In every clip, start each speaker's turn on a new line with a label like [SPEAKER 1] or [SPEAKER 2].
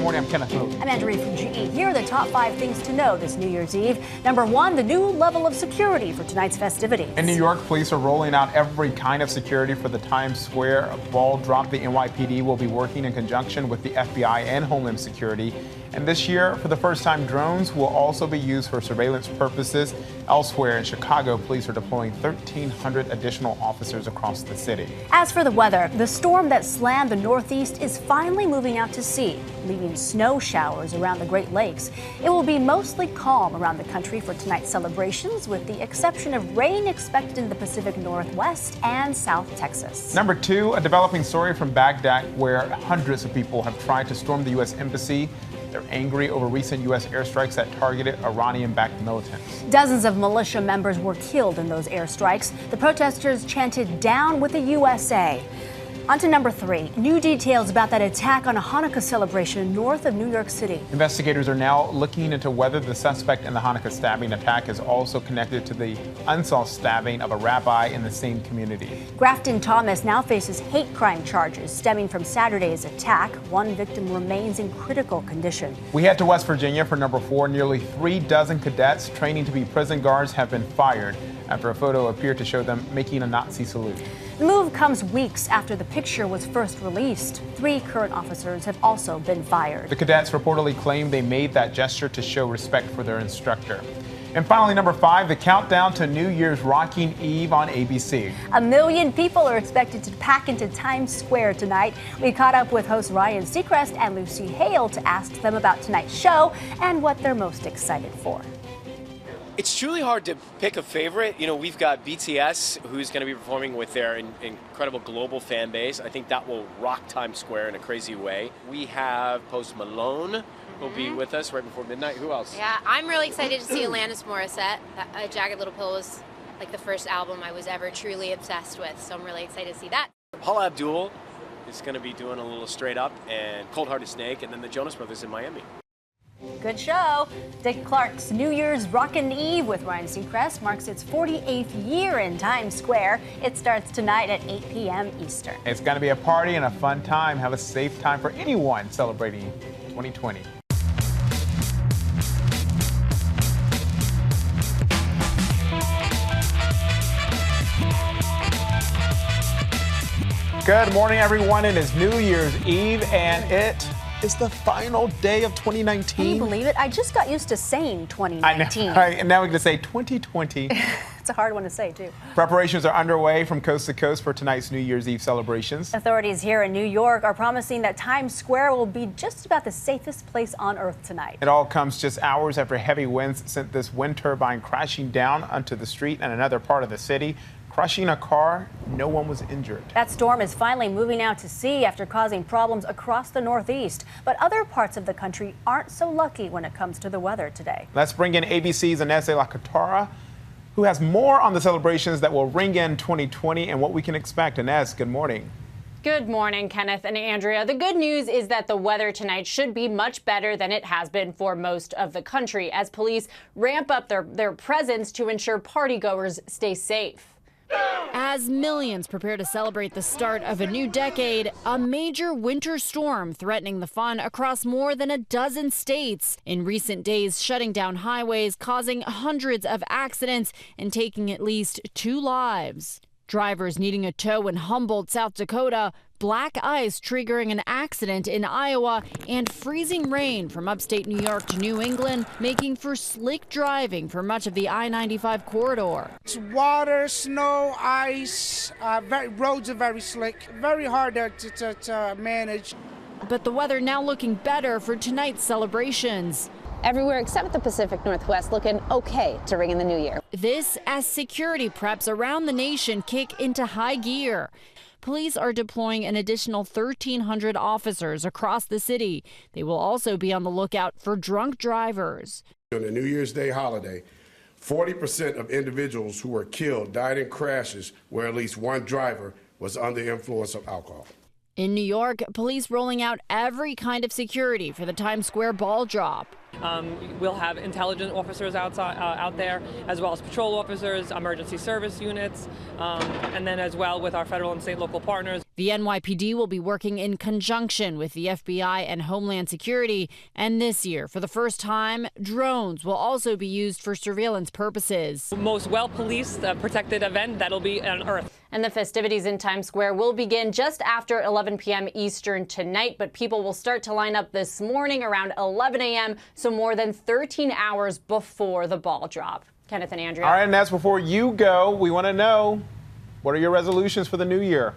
[SPEAKER 1] Good morning, I'm Kenneth Moe.
[SPEAKER 2] I'm Andrea from GE. Here are the top 5 things to know this New Year's Eve. Number 1, the new level of security for tonight's festivities.
[SPEAKER 1] In New York, police are rolling out every kind of security for the Times Square ball drop. The NYPD will be working in conjunction with the FBI and Homeland Security. And this year, for the first time, drones will also be used for surveillance purposes. Elsewhere in Chicago, police are deploying 1,300 additional officers across the city.
[SPEAKER 2] As for the weather, the storm that slammed the Northeast is finally moving out to sea, leaving snow showers around the Great Lakes. It will be mostly calm around the country for tonight's celebrations, with the exception of rain expected in the Pacific Northwest and South Texas.
[SPEAKER 1] Number 2, a developing story from Baghdad where hundreds of people have tried to storm the U.S. Embassy. They're angry over recent U.S. airstrikes that targeted Iranian-backed militants.
[SPEAKER 2] Dozens of militia members were killed in those airstrikes. The protesters chanted "Down with the USA." On to number 3. New details about that attack on a Hanukkah celebration north of New York City.
[SPEAKER 1] Investigators are now looking into whether the suspect in the Hanukkah stabbing attack is also connected to the unsolved stabbing of a rabbi in the same community.
[SPEAKER 2] Grafton Thomas now faces hate crime charges stemming from Saturday's attack. One victim remains in critical condition.
[SPEAKER 1] We head to West Virginia for number 4. Nearly 3 dozen cadets training to be prison guards have been fired after a photo appeared to show them making a Nazi salute.
[SPEAKER 2] The move comes weeks after the picture was first released. 3 current officers have also been fired.
[SPEAKER 1] The cadets reportedly claimed they made that gesture to show respect for their instructor. And finally, number 5, the countdown to New Year's rocking Eve on ABC.
[SPEAKER 2] 1 million people are expected to pack into Times Square tonight. We caught up with hosts Ryan Seacrest and Lucy Hale to ask them about tonight's show and what they're most excited for.
[SPEAKER 3] It's truly hard to pick a favorite. You know, we've got BTS, who's going to be performing with their incredible global fan base. I think that will rock Times Square in a crazy way. We have Post Malone, who'll be with us right before midnight. Who else?
[SPEAKER 4] Yeah, I'm really excited to see Alanis Morissette. A Jagged Little Pill was like the first album I was ever truly obsessed with, so I'm really excited to see that.
[SPEAKER 3] Paula Abdul is going to be doing a little Straight Up and Cold Hearted Snake, and then the Jonas Brothers in Miami.
[SPEAKER 2] Good show. Dick Clark's New Year's Rockin' Eve with Ryan Seacrest marks its 48th year in Times Square. It starts tonight at 8 p.m. Eastern.
[SPEAKER 1] It's going to be a party and a fun time. Have a safe time for anyone celebrating 2020. Good morning, everyone. It is New Year's Eve, and it is the final day of 2019.
[SPEAKER 2] Can you believe it? I just got used to saying 2019.
[SPEAKER 1] I know, right? And now we're going to say 2020.
[SPEAKER 2] It's a hard one to say, too.
[SPEAKER 1] Preparations are underway from coast to coast for tonight's New Year's Eve celebrations.
[SPEAKER 2] Authorities here in New York are promising that Times Square will be just about the safest place on Earth tonight.
[SPEAKER 1] It all comes just hours after heavy winds sent this wind turbine crashing down onto the street in another part of the city. Crushing a car, no one was injured. That storm is finally moving out to sea after causing problems across the Northeast. But other parts of the country aren't so lucky when it comes to the weather today. Let's bring in ABC's Inez de la Catara, who has more on the celebrations that will ring in 2020 and what we can expect. Inez, good morning.
[SPEAKER 5] Good morning, Kenneth and Andrea. The good news is that the weather tonight should be much better than it has been for most of the country as police ramp up their presence to ensure partygoers stay safe.
[SPEAKER 6] As millions prepare to celebrate the start of a new decade, a major winter storm threatening the fun across more than a dozen states. In recent days, shutting down highways, causing hundreds of accidents, and taking at least 2 lives. Drivers needing a tow in Humboldt, South Dakota, black ice triggering an accident in Iowa, and freezing rain from upstate New York to New England, making for slick driving for much of the I-95 corridor.
[SPEAKER 7] It's water, snow, ice, roads are very slick, very hard to manage.
[SPEAKER 6] But the weather now looking better for tonight's celebrations.
[SPEAKER 8] Everywhere except the Pacific Northwest looking okay to ring in the new year.
[SPEAKER 6] This as security preps around the nation kick into high gear. Police are deploying an additional 1,300 officers across the city. They will also be on the lookout for drunk drivers.
[SPEAKER 9] On the New Year's Day holiday, 40% of individuals who were killed died in crashes where at least one driver was under the influence of alcohol.
[SPEAKER 6] In New York, police rolling out every kind of security for the Times Square ball drop.
[SPEAKER 10] We'll have intelligence officers out there, as well as patrol officers, emergency service units, and then as well with our federal and state local partners.
[SPEAKER 6] The NYPD will be working in conjunction with the FBI and Homeland Security. And this year, for the first time, drones will also be used for surveillance purposes.
[SPEAKER 10] Most well-policed, protected event that'll be on Earth.
[SPEAKER 5] And the festivities in Times Square will begin just after 11 p.m. Eastern tonight, but people will start to line up this morning around 11 a.m., so more than 13 hours before the ball drop. Kenneth and Andrea.
[SPEAKER 1] All right, and that's before you go. We want to know, what are your resolutions for the new year?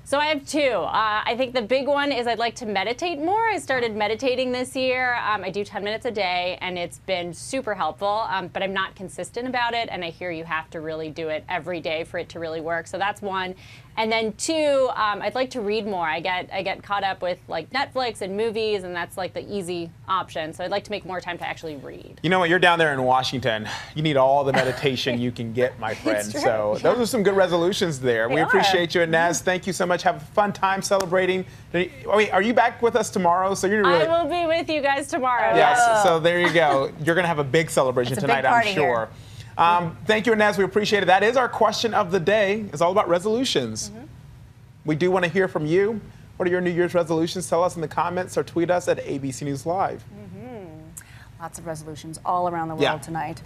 [SPEAKER 5] So I have two. I think the big one is I'd like to meditate more. I started meditating this year. I do 10 minutes a day, and it's been super helpful, but I'm not consistent about it, and I hear you have to really do it every day for it to really work. So that's one. And then two, I'd like to read more. I get caught up with like Netflix and movies, and that's like the easy option. So I'd like to make more time to actually read.
[SPEAKER 1] You know what? You're down there in Washington. You need all the meditation you can get, my friend. So those are some good resolutions there. We appreciate you. And Naz, thank you so much. Have a fun time celebrating. Wait, are you back with us tomorrow? So you're really...
[SPEAKER 5] I will be with you guys tomorrow.
[SPEAKER 1] Yes. So there you go. You're going to have a big celebration tonight, I'm sure. Thank you, Naz. We appreciate it. That is our question of the day. It's all about resolutions. We do want to hear from you. What are your New Year's resolutions? Tell us in the comments or tweet us at ABC News Live.
[SPEAKER 2] Lots of resolutions all around the world tonight.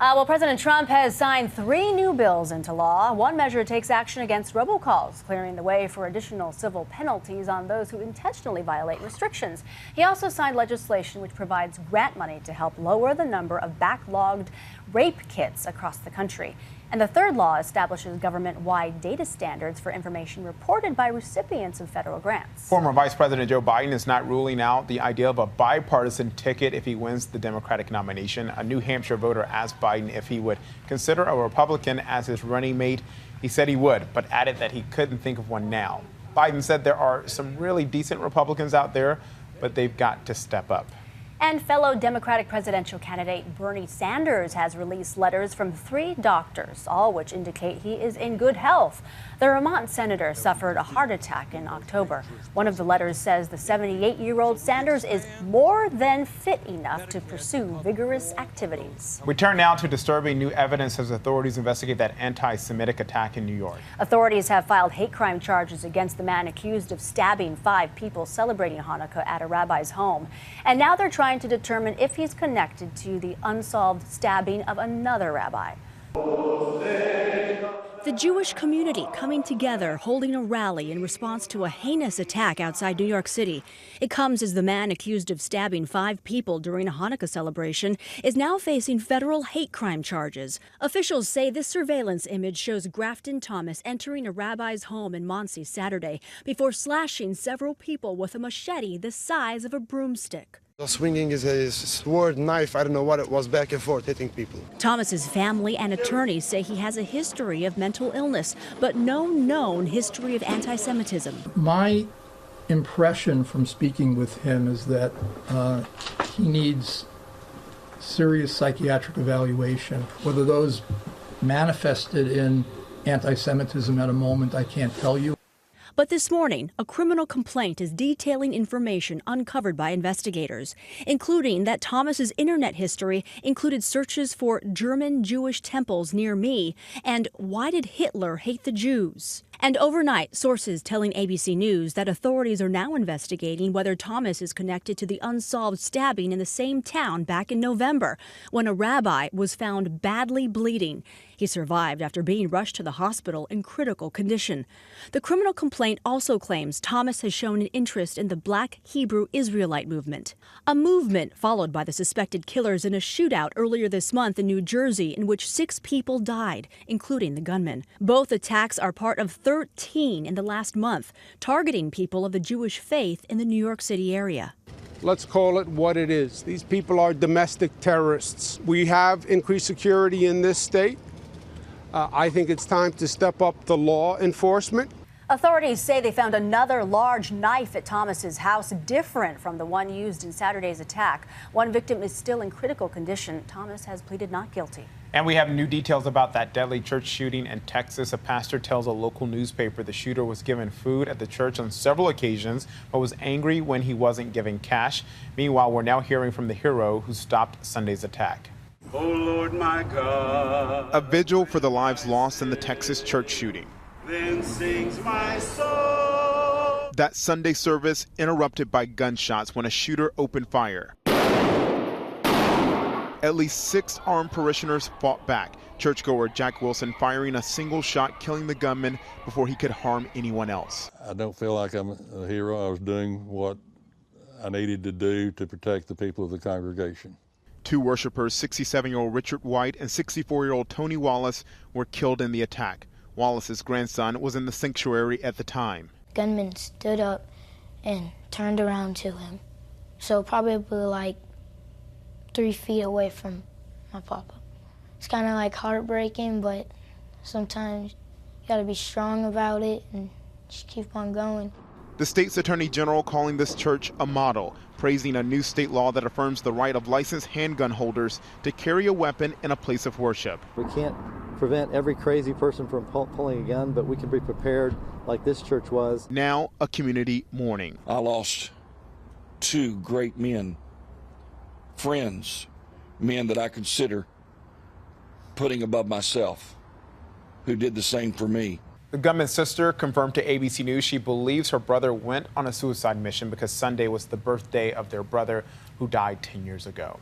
[SPEAKER 2] Well, President Trump has signed 3 new bills into law. One measure takes action against robocalls, clearing the way for additional civil penalties on those who intentionally violate restrictions. He also signed legislation which provides grant money to help lower the number of backlogged rape kits across the country. And the third law establishes government-wide data standards for information reported by recipients of federal grants.
[SPEAKER 1] Former Vice President Joe Biden is not ruling out the idea of a bipartisan ticket if he wins the Democratic nomination. A New Hampshire voter asked Biden if he would consider a Republican as his running mate. He said he would, but added that he couldn't think of one now. Biden said there are some really decent Republicans out there, but they've got to step up.
[SPEAKER 2] And fellow Democratic presidential candidate Bernie Sanders has released letters from 3 doctors, all which indicate he is in good health. The Vermont senator suffered a heart attack in October. One of the letters says the 78-year-old Sanders is more than fit enough to pursue vigorous activities.
[SPEAKER 1] We turn now to disturbing new evidence as authorities investigate that anti-Semitic attack in New York.
[SPEAKER 2] Authorities have filed hate crime charges against the man accused of stabbing 5 people celebrating Hanukkah at a rabbi's home. And now they're trying to determine if he's connected to the unsolved stabbing of another rabbi. The Jewish community coming together, holding a rally in response to a heinous attack outside New York City. It comes as the man accused of stabbing 5 people during a Hanukkah celebration is now facing federal hate crime charges. Officials say this surveillance image shows Grafton Thomas entering a rabbi's home in Monsey Saturday before slashing several people with a machete the size of a broomstick.
[SPEAKER 11] Swinging his sword, knife, I don't know what it was, back and forth, hitting people.
[SPEAKER 2] Thomas's family and attorneys say he has a history of mental illness, but no known history of anti-Semitism.
[SPEAKER 12] My impression from speaking with him is that he needs serious psychiatric evaluation. Whether those manifested in anti-Semitism at a moment, I can't tell you.
[SPEAKER 2] But this morning, a criminal complaint is detailing information uncovered by investigators, including that Thomas's internet history included searches for German Jewish temples near me and why did Hitler hate the Jews? And overnight, sources telling ABC News that authorities are now investigating whether Thomas is connected to the unsolved stabbing in the same town back in November, when a rabbi was found badly bleeding. He survived after being rushed to the hospital in critical condition. The criminal complaint also claims Thomas has shown an interest in the Black Hebrew Israelite movement, a movement followed by the suspected killers in a shootout earlier this month in New Jersey in which 6 people died, including the gunman. Both attacks are part of 13 in the last month, targeting people of the Jewish faith in the New York City area.
[SPEAKER 13] Let's call it what it is. These people are domestic terrorists. We have increased security in this state. I think it's time to step up the law enforcement.
[SPEAKER 2] Authorities say they found another large knife at Thomas's house, different from the one used in Saturday's attack. One victim is still in critical condition. Thomas has pleaded not guilty.
[SPEAKER 1] And we have new details about that deadly church shooting in Texas. A pastor tells a local newspaper the shooter was given food at the church on several occasions, but was angry when he wasn't given cash. Meanwhile, we're now hearing from the hero who stopped Sunday's attack.
[SPEAKER 14] Oh Lord, my God.
[SPEAKER 15] A vigil for the lives lost in the Texas church shooting.
[SPEAKER 14] then sings my soul.
[SPEAKER 1] That Sunday service interrupted by gunshots when a shooter opened fire. At least 6 armed parishioners fought back. Churchgoer Jack Wilson firing a single shot, killing the gunman before he could harm anyone else.
[SPEAKER 15] I don't feel like I'm a hero. I was doing what I needed to do to protect the people of the congregation.
[SPEAKER 1] 2 worshipers, 67-year-old Richard White and 64-year-old Tony Wallace, were killed in the attack. Wallace's grandson was in the sanctuary at the time.
[SPEAKER 16] Gunman stood up and turned around to him. So probably like 3 feet away from my papa. It's kind of like heartbreaking, but sometimes you gotta be strong about it and just keep on going.
[SPEAKER 1] The state's attorney general calling this church a model, praising a new state law that affirms the right of licensed handgun holders to carry a weapon in a place of worship.
[SPEAKER 17] We can't prevent every crazy person from pulling a gun, but we can be prepared like this church was.
[SPEAKER 1] Now a community mourning.
[SPEAKER 18] I lost 2 great men, friends, men that I consider putting above myself, who did the same for me.
[SPEAKER 1] The gunman's sister confirmed to ABC News she believes her brother went on a suicide mission because Sunday was the birthday of their brother who died 10 years ago.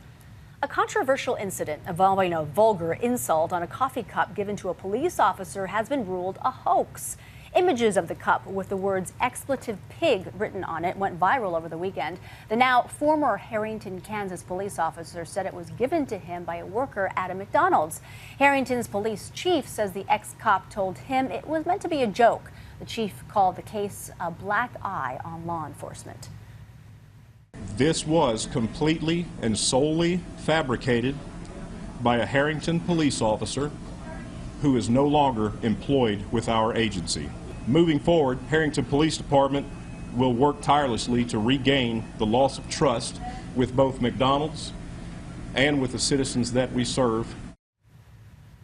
[SPEAKER 2] A controversial incident involving a vulgar insult on a coffee cup given to a police officer has been ruled a hoax. Images of the cup with the words "expletive pig" written on it went viral over the weekend. The now former Harrington, Kansas police officer said it was given to him by a worker at a McDonald's. Harrington's police chief says the ex-cop told him it was meant to be a joke. The chief called the case a black eye on law enforcement.
[SPEAKER 19] This was completely and solely fabricated by a Harrington police officer who is no longer employed with our agency. Moving forward, Harrington Police Department will work tirelessly to regain the loss of trust with both McDonald's and with the citizens that we serve.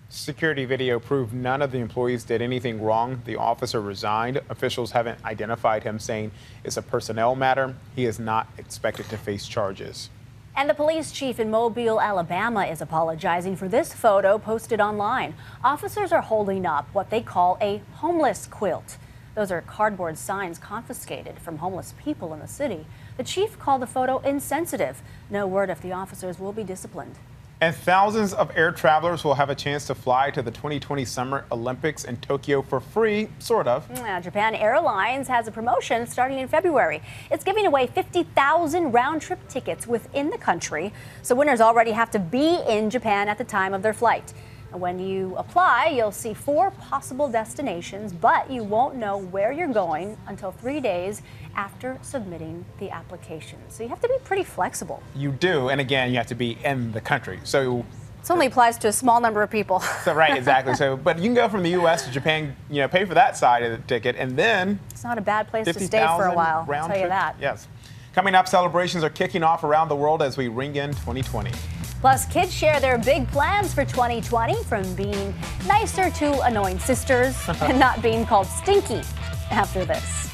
[SPEAKER 1] Security video proved none of the employees did anything wrong. The officer resigned. Officials haven't identified him, saying it's a personnel matter. He is not expected to face charges.
[SPEAKER 2] And the police chief in Mobile, Alabama is apologizing for this photo posted online. Officers are holding up what they call a homeless quilt. Those are cardboard signs confiscated from homeless people in the city. The chief called the photo insensitive. No word if the officers will be disciplined.
[SPEAKER 1] And thousands of air travelers will have a chance to fly to the 2020 Summer Olympics in Tokyo for free, sort of.
[SPEAKER 2] Now, Japan Airlines has a promotion starting in February. It's giving away 50,000 round-trip tickets within the country, so winners already have to be in Japan at the time of their flight. And when you apply, you'll see 4 possible destinations, but you won't know where you're going until 3 days after submitting the application. So you have to be pretty flexible.
[SPEAKER 1] You do, and again, you have to be in the country. So
[SPEAKER 2] this only applies to a small number of people.
[SPEAKER 1] So, right, exactly. So, but you can go from the U.S. to Japan, pay for that side of the ticket, and then
[SPEAKER 2] it's not a bad place to stay for a while. I'll tell you that.
[SPEAKER 1] Yes. Coming up, celebrations are kicking off around the world as we ring in 2020.
[SPEAKER 2] Plus, kids share their big plans for 2020, from being nicer to annoying sisters and not being called stinky after this.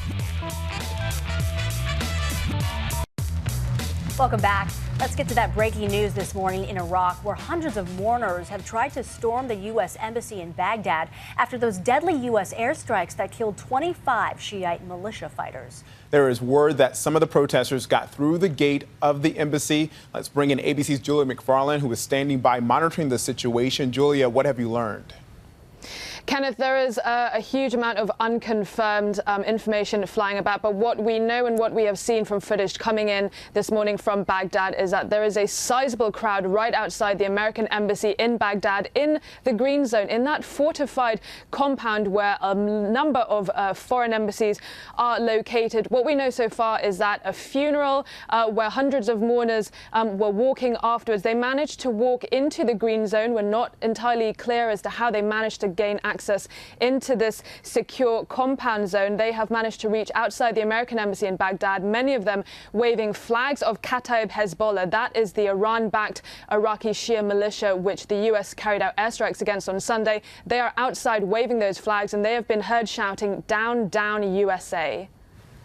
[SPEAKER 2] Welcome back. Let's get to that breaking news this morning in Iraq, where hundreds of mourners have tried to storm the U.S. embassy in Baghdad after those deadly U.S. airstrikes that killed 25 Shiite militia fighters.
[SPEAKER 1] There is word that some of the protesters got through the gate of the embassy. Let's bring in ABC's Julia McFarland, who is standing by monitoring the situation. Julia, what have you learned?
[SPEAKER 20] Kenneth, there is a huge amount of unconfirmed information flying about, but what we know and what we have seen from footage coming in this morning from Baghdad is that there is a sizable crowd right outside the American embassy in Baghdad, in the green zone, in that fortified compound where a number of foreign embassies are located. What we know so far is that a funeral where hundreds of mourners were walking afterwards. They managed to walk into the green zone. We're not entirely clear as to how they managed to gain access into this secure compound zone. They have managed to reach outside the American embassy in Baghdad, many of them waving flags of Kataib Hezbollah. That is the Iran-backed Iraqi Shia militia, which the U.S. carried out airstrikes against on Sunday. They are outside waving those flags, and they have been heard shouting, "Down, down, USA."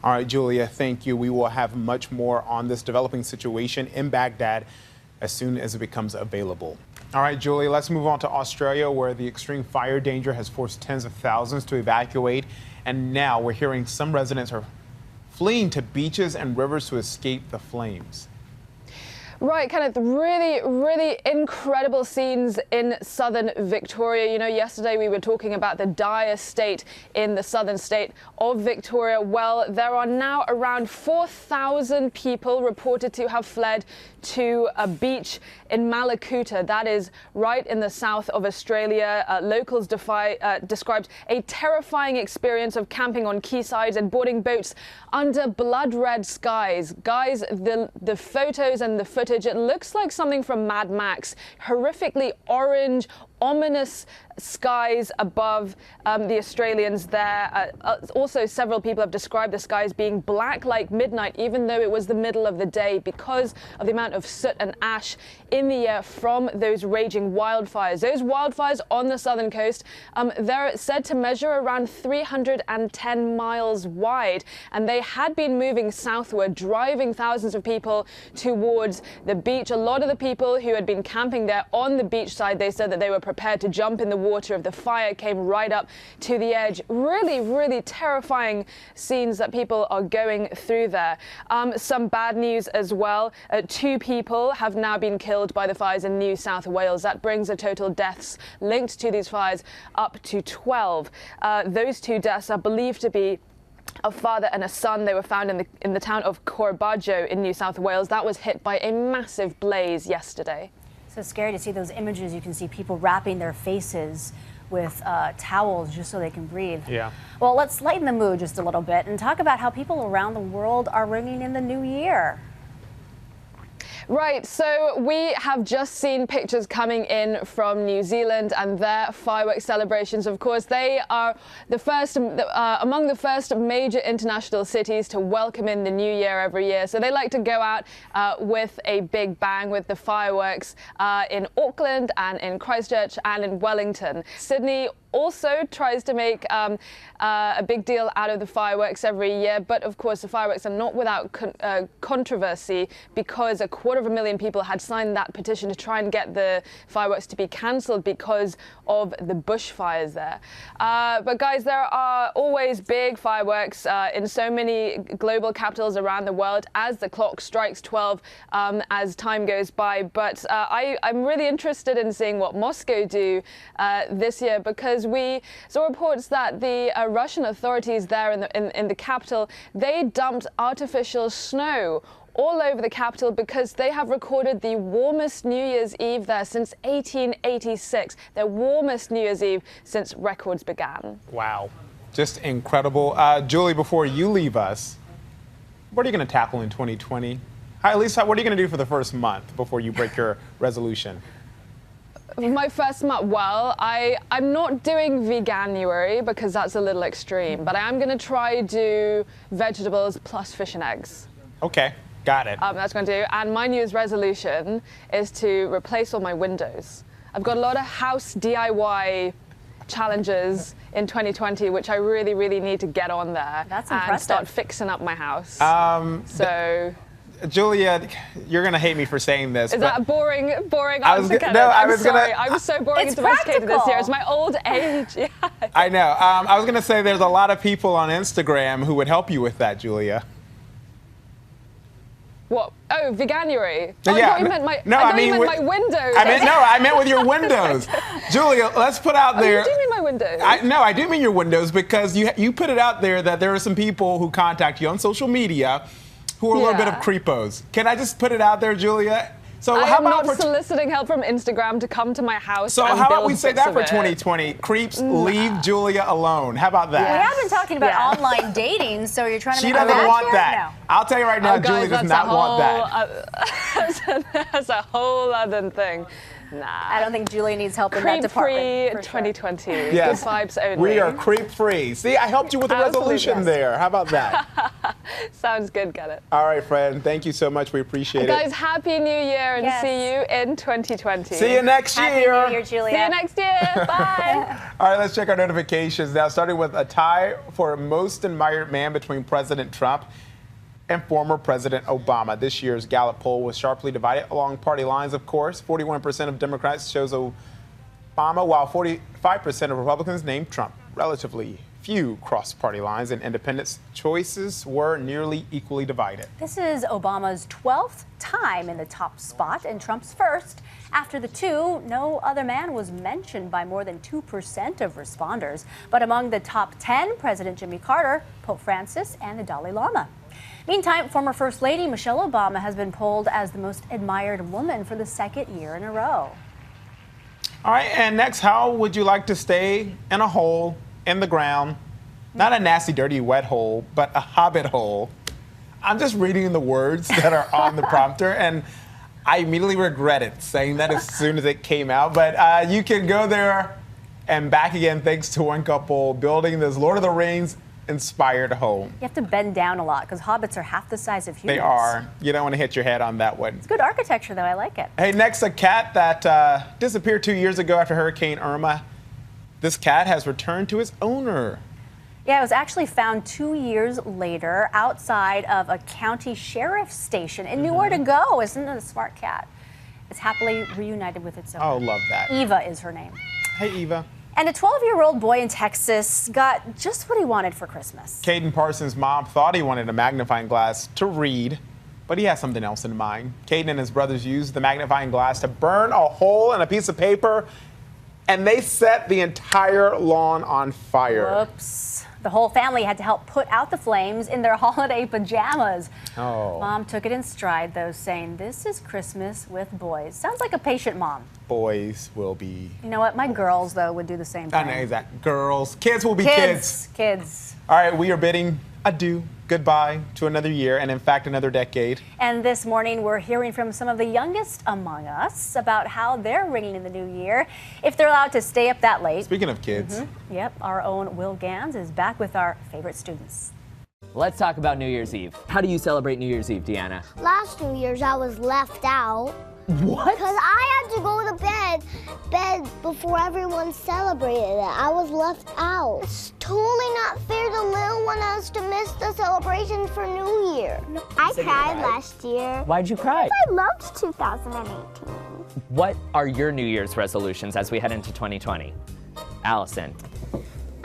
[SPEAKER 1] All right, Julia, thank you. We will have much more on this developing situation in Baghdad as soon as it becomes available. All right, Julie, let's move on to Australia, where the extreme fire danger has forced tens of thousands to evacuate. And now we're hearing some residents are fleeing to beaches and rivers to escape the flames.
[SPEAKER 20] Right, Kenneth, really incredible scenes in southern Victoria. You know, yesterday we were talking about the dire state in the southern state of Victoria. Well, there are now around 4,000 people reported to have fled to a beach in Malakuta. That is right in the south of Australia. Locals described a terrifying experience of camping on quaysides and boarding boats under blood-red skies. Guys, the photos and the footage, it looks like something from Mad Max. Horrifically orange, ominous skies above the Australians there. Also, several people have described the skies being black like midnight, even though it was the middle of the day, because of the amount of soot and ash in the air from those raging wildfires. Those wildfires on the southern coast, they're said to measure around 310 miles wide, and they had been moving southward, driving thousands of people towards the beach. A lot of the people who had been camping there on the beach side, they said that they were prepared to jump in the water if the fire came right up to the edge. Really terrifying scenes that people are going through there. Some bad news as well. 2 people have now been killed by the fires in New South Wales. That brings the total deaths linked to these fires up to 12. Those 2 deaths are believed to be a father and a son. They were found in the town of Corbajo in New South Wales. That was hit by a massive blaze yesterday.
[SPEAKER 2] So scary to see those images. You can see people wrapping their faces with towels just so they can breathe.
[SPEAKER 1] Yeah.
[SPEAKER 2] Well, let's lighten the mood just a little bit and talk about how people around the world are ringing in the new year.
[SPEAKER 20] Right, so we have just seen pictures coming in from New Zealand and their fireworks celebrations. Of course, they are the first among the first major international cities to welcome in the new year every year. So they like to go out with a big bang with the fireworks in Auckland and in Christchurch and in Wellington. Sydney also tries to make a big deal out of the fireworks every year, but of course the fireworks are not without controversy, because 250,000 people had signed that petition to try and get the fireworks to be cancelled because of the bushfires there. But guys, there are always big fireworks in so many global capitals around the world as the clock strikes 12 as time goes by. But I'm really interested in seeing what Moscow do this year, because we saw reports that the Russian authorities there in the capital, they dumped artificial snow all over the capital because they have recorded the warmest New Year's Eve there since 1886, their warmest New Year's Eve since records began.
[SPEAKER 1] Wow, just incredible. Julie, before you leave us, what are you going to tackle in 2020? At least, what are you going to do for the first month before you break your resolution?
[SPEAKER 20] My first month, well, I'm not doing veganuary because that's a little extreme, but I am going to try do vegetables plus fish and eggs.
[SPEAKER 1] Okay, got it.
[SPEAKER 20] That's going to do. And my New Year's resolution is to replace all my windows. I've got a lot of house DIY challenges in 2020, which I really need to get on there.
[SPEAKER 2] That's
[SPEAKER 20] and
[SPEAKER 2] impressive.
[SPEAKER 20] start fixing up my house.
[SPEAKER 1] Julia, you're going to hate me for saying this.
[SPEAKER 20] Is that a boring answer? I'm so boring and domesticated this year. It's my old age. Yeah.
[SPEAKER 1] I know. I was going to say there's a lot of people on Instagram who would help you with that, Julia.
[SPEAKER 20] What? Oh, veganuary.
[SPEAKER 1] Yeah.
[SPEAKER 20] I thought you meant my,
[SPEAKER 1] no,
[SPEAKER 20] I meant my windows.
[SPEAKER 1] I meant with your windows. Julia, let's put out there.
[SPEAKER 20] You do mean my windows?
[SPEAKER 1] I do mean your windows, because you put it out there that there are some people who contact you on social media who are a little bit of creepos. Can I just put it out there, Julia? So
[SPEAKER 20] I'm not soliciting help from Instagram to come to my house.
[SPEAKER 1] So how about we say that for 2020? Creeps, leave Julia alone. How about that?
[SPEAKER 2] We have been talking about online dating, so you're trying to
[SPEAKER 1] She
[SPEAKER 2] make
[SPEAKER 1] doesn't want that.
[SPEAKER 2] No.
[SPEAKER 1] I'll tell you right now, Julia does not want that.
[SPEAKER 20] That's a whole other thing. Nah.
[SPEAKER 2] I don't think Julia needs help in that department.
[SPEAKER 20] Creep-free 2020.
[SPEAKER 1] Yes.
[SPEAKER 20] Good vibes only.
[SPEAKER 1] We are creep-free. See, I helped you with the resolution there. How about that?
[SPEAKER 20] Sounds good, get it.
[SPEAKER 1] All right, friend. Thank you so much. We appreciate it.
[SPEAKER 20] Guys, Happy New Year, and see you in 2020.
[SPEAKER 1] See you next year.
[SPEAKER 2] Happy New Year, Julia.
[SPEAKER 20] See you next year. Bye.
[SPEAKER 1] All right, let's check our notifications now, starting with a tie for most admired man between President Trump and former President Obama. This year's Gallup poll was sharply divided along party lines, of course. 41% of Democrats chose Obama, while 45% of Republicans named Trump. Relatively few crossed party lines, and independents' choices were nearly equally divided.
[SPEAKER 2] This is Obama's 12th time in the top spot and Trump's first. After the two, no other man was mentioned by more than 2% of responders. But among the top 10, President Jimmy Carter, Pope Francis, and the Dalai Lama. Meantime, former First Lady Michelle Obama has been polled as the most admired woman for the second year in a row.
[SPEAKER 1] All right, and next, how would you like to stay in a hole in the ground? Not a nasty, dirty, wet hole, but a hobbit hole. I'm just reading the words that are on the prompter, and I immediately regretted saying that as soon as it came out. But you can go there and back again thanks to one couple building this Lord of the Rings inspired home.
[SPEAKER 2] You have to bend down a lot because hobbits are half the size of humans.
[SPEAKER 1] They are. You don't want to hit your head on that one.
[SPEAKER 2] It's good architecture, though. I like it.
[SPEAKER 1] Hey, next, a cat that disappeared 2 years ago after Hurricane Irma. This cat has returned to its owner.
[SPEAKER 2] Yeah, it was actually found 2 years later outside of a county sheriff's station. It knew where to go. Isn't it a smart cat? It's happily reunited with its owner.
[SPEAKER 1] Oh, love that.
[SPEAKER 2] Eva is her name.
[SPEAKER 1] Hey, Eva.
[SPEAKER 2] And a 12-year-old boy in Texas got just what he wanted for Christmas.
[SPEAKER 1] Caden Parsons' mom thought he wanted a magnifying glass to read, but he had something else in mind. Caden and his brothers used the magnifying glass to burn a hole in a piece of paper, and they set the entire lawn on fire.
[SPEAKER 2] Whoops. The whole family had to help put out the flames in their holiday pajamas.
[SPEAKER 1] Oh.
[SPEAKER 2] Mom took it in stride, though, saying, "This is Christmas with boys." Sounds like a patient mom.
[SPEAKER 1] Boys will be...
[SPEAKER 2] You know what? My girls, though, would do the same thing.
[SPEAKER 1] I know, exactly. Girls. Kids will be kids.
[SPEAKER 2] Kids.
[SPEAKER 1] All right, we are bidding adieu, goodbye to another year, and in fact, another decade.
[SPEAKER 2] And this morning, we're hearing from some of the youngest among us about how they're ringing in the new year, if they're allowed to stay up that late.
[SPEAKER 1] Speaking of kids.
[SPEAKER 2] Yep, our own Will Gans is back with our favorite students.
[SPEAKER 21] Let's talk about New Year's Eve. How do you celebrate New Year's Eve, Deanna?
[SPEAKER 22] Last New Year's, I was left out.
[SPEAKER 21] What?
[SPEAKER 22] Because I had to go to bed before everyone celebrated it. I was left out. It's totally not fair. The little one has to miss the celebration for New Year. I cried last year.
[SPEAKER 21] Why'd you cry?
[SPEAKER 22] I loved 2018.
[SPEAKER 21] What are your New Year's resolutions as we head into 2020? Allison.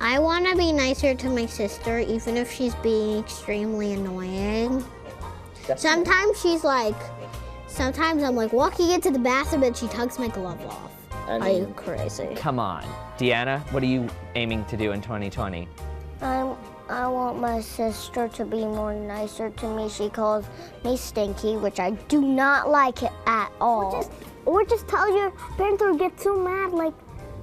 [SPEAKER 22] I want to be nicer to my sister, even if she's being extremely annoying. Sometimes I'm like walking into the bathroom and she tugs my glove off. Are you crazy?
[SPEAKER 21] Come on. Deanna, what are you aiming to do in 2020?
[SPEAKER 22] I want my sister to be more nicer to me. She calls me stinky, which I do not like it at all. Or just tell your parents or get so mad, like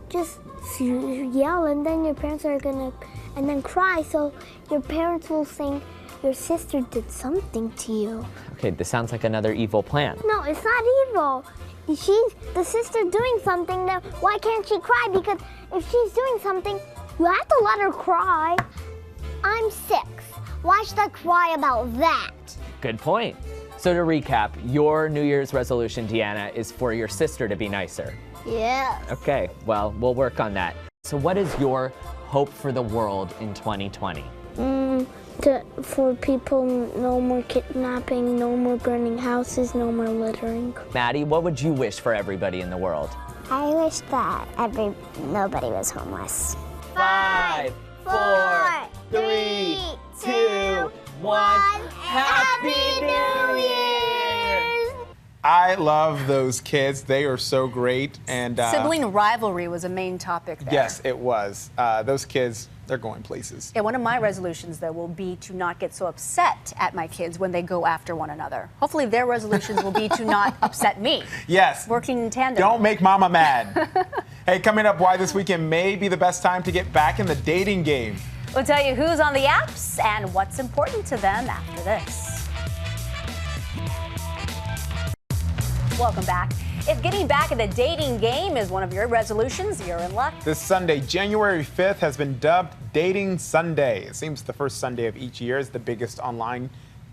[SPEAKER 22] just yell, and then your parents are gonna, and then cry, so your parents will think your sister did something to you.
[SPEAKER 21] Okay, this sounds like another evil plan.
[SPEAKER 22] No, it's not evil. The sister doing something, then why can't she cry? Because if she's doing something, you have to let her cry. I'm 6. Why should I cry about that?
[SPEAKER 21] Good point. So to recap, your New Year's resolution, Deanna, is for your sister to be nicer.
[SPEAKER 22] Yeah.
[SPEAKER 21] Okay, well, we'll work on that. So what is your hope for the world in 2020?
[SPEAKER 22] For people, no more kidnapping, no more burning houses, no more littering.
[SPEAKER 21] Maddie, what would you wish for everybody in the world?
[SPEAKER 22] I wish that nobody was homeless.
[SPEAKER 21] 5, 4, 3, 2, 1. Happy New Year!
[SPEAKER 1] I love those kids. They are so great. And
[SPEAKER 2] Sibling rivalry was a main topic there.
[SPEAKER 1] Yes, it was. Those kids, they're going places.
[SPEAKER 2] Yeah, one of my resolutions, though, will be to not get so upset at my kids when they go after one another. Hopefully their resolutions will be to not upset me.
[SPEAKER 1] Yes.
[SPEAKER 2] Working in tandem.
[SPEAKER 1] Don't make mama mad. Hey, coming up, why this weekend may be the best time to get back in the dating game.
[SPEAKER 2] We'll tell you who's on the apps and what's important to them after this. Welcome back. If getting back in the dating game is one of your resolutions, you're in luck.
[SPEAKER 1] This Sunday, January 5th, has been dubbed Dating Sunday. It seems the first Sunday of each year is the biggest online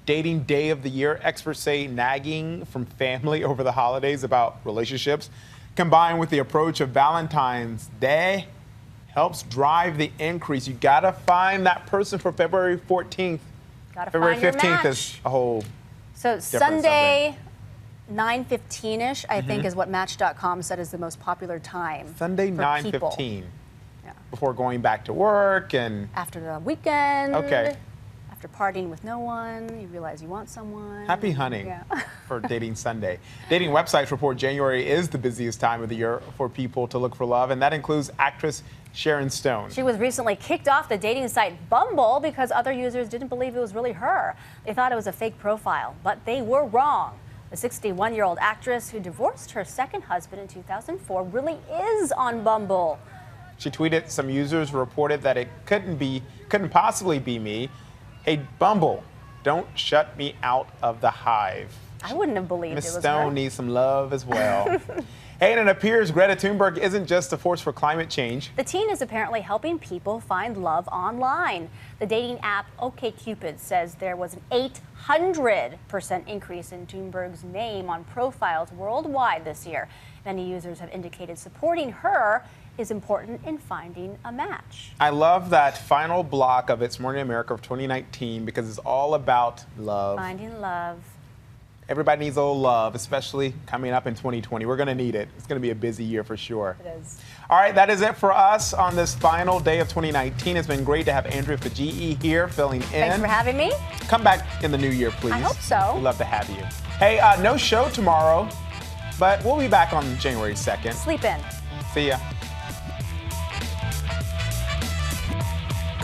[SPEAKER 1] dating day of the year. Experts say nagging from family over the holidays about relationships, combined with the approach of Valentine's Day, helps drive the increase. You gotta find that person for February 14th.
[SPEAKER 2] Gotta
[SPEAKER 1] February
[SPEAKER 2] find your
[SPEAKER 1] 15th
[SPEAKER 2] match.
[SPEAKER 1] is a whole
[SPEAKER 2] So Sunday, 9:15ish, I think, is what Match.com said is the most popular time.
[SPEAKER 1] Sunday,
[SPEAKER 2] for people.
[SPEAKER 1] 9:15. Before going back to work and
[SPEAKER 2] After the weekend.
[SPEAKER 1] Okay.
[SPEAKER 2] After partying with no one, you realize you want someone.
[SPEAKER 1] happy hunting
[SPEAKER 2] Yeah.
[SPEAKER 1] for Dating Sunday. Dating websites report January is the busiest time of the year for people to look for love, and that includes actress Sharon Stone.
[SPEAKER 2] She was recently kicked off the dating site Bumble because other users didn't believe it was really her. They thought it was a fake profile, but they were wrong. The 61-year-old actress who divorced her second husband in 2004 really is on Bumble.
[SPEAKER 1] She tweeted, some users reported that it couldn't possibly be me. Hey, Bumble, don't shut me out of the hive.
[SPEAKER 2] I wouldn't have believed
[SPEAKER 1] Miss
[SPEAKER 2] it was
[SPEAKER 1] Stone
[SPEAKER 2] her.
[SPEAKER 1] needs some love as well. Hey, and it appears Greta Thunberg isn't just a force for climate change.
[SPEAKER 2] The teen is apparently helping people find love online. The dating app OkCupid says there was an 800% increase in Thunberg's name on profiles worldwide this year. Many users have indicated supporting her is important in finding a match.
[SPEAKER 1] I love that final block of It's Morning America of 2019 because it's all about love.
[SPEAKER 2] Finding love.
[SPEAKER 1] Everybody needs a little love, especially coming up in 2020. We're going to need it. It's going to be a busy year for sure.
[SPEAKER 2] It is.
[SPEAKER 1] All right, that is it for us on this final day of 2019. It's been great to have Andrea Fajii here filling in.
[SPEAKER 2] Thanks for having me.
[SPEAKER 1] Come back in the new year, please.
[SPEAKER 2] I hope so.
[SPEAKER 1] We'd love to have you. Hey, no show tomorrow, but we'll be back on January 2nd.
[SPEAKER 2] Sleep in.
[SPEAKER 1] See ya.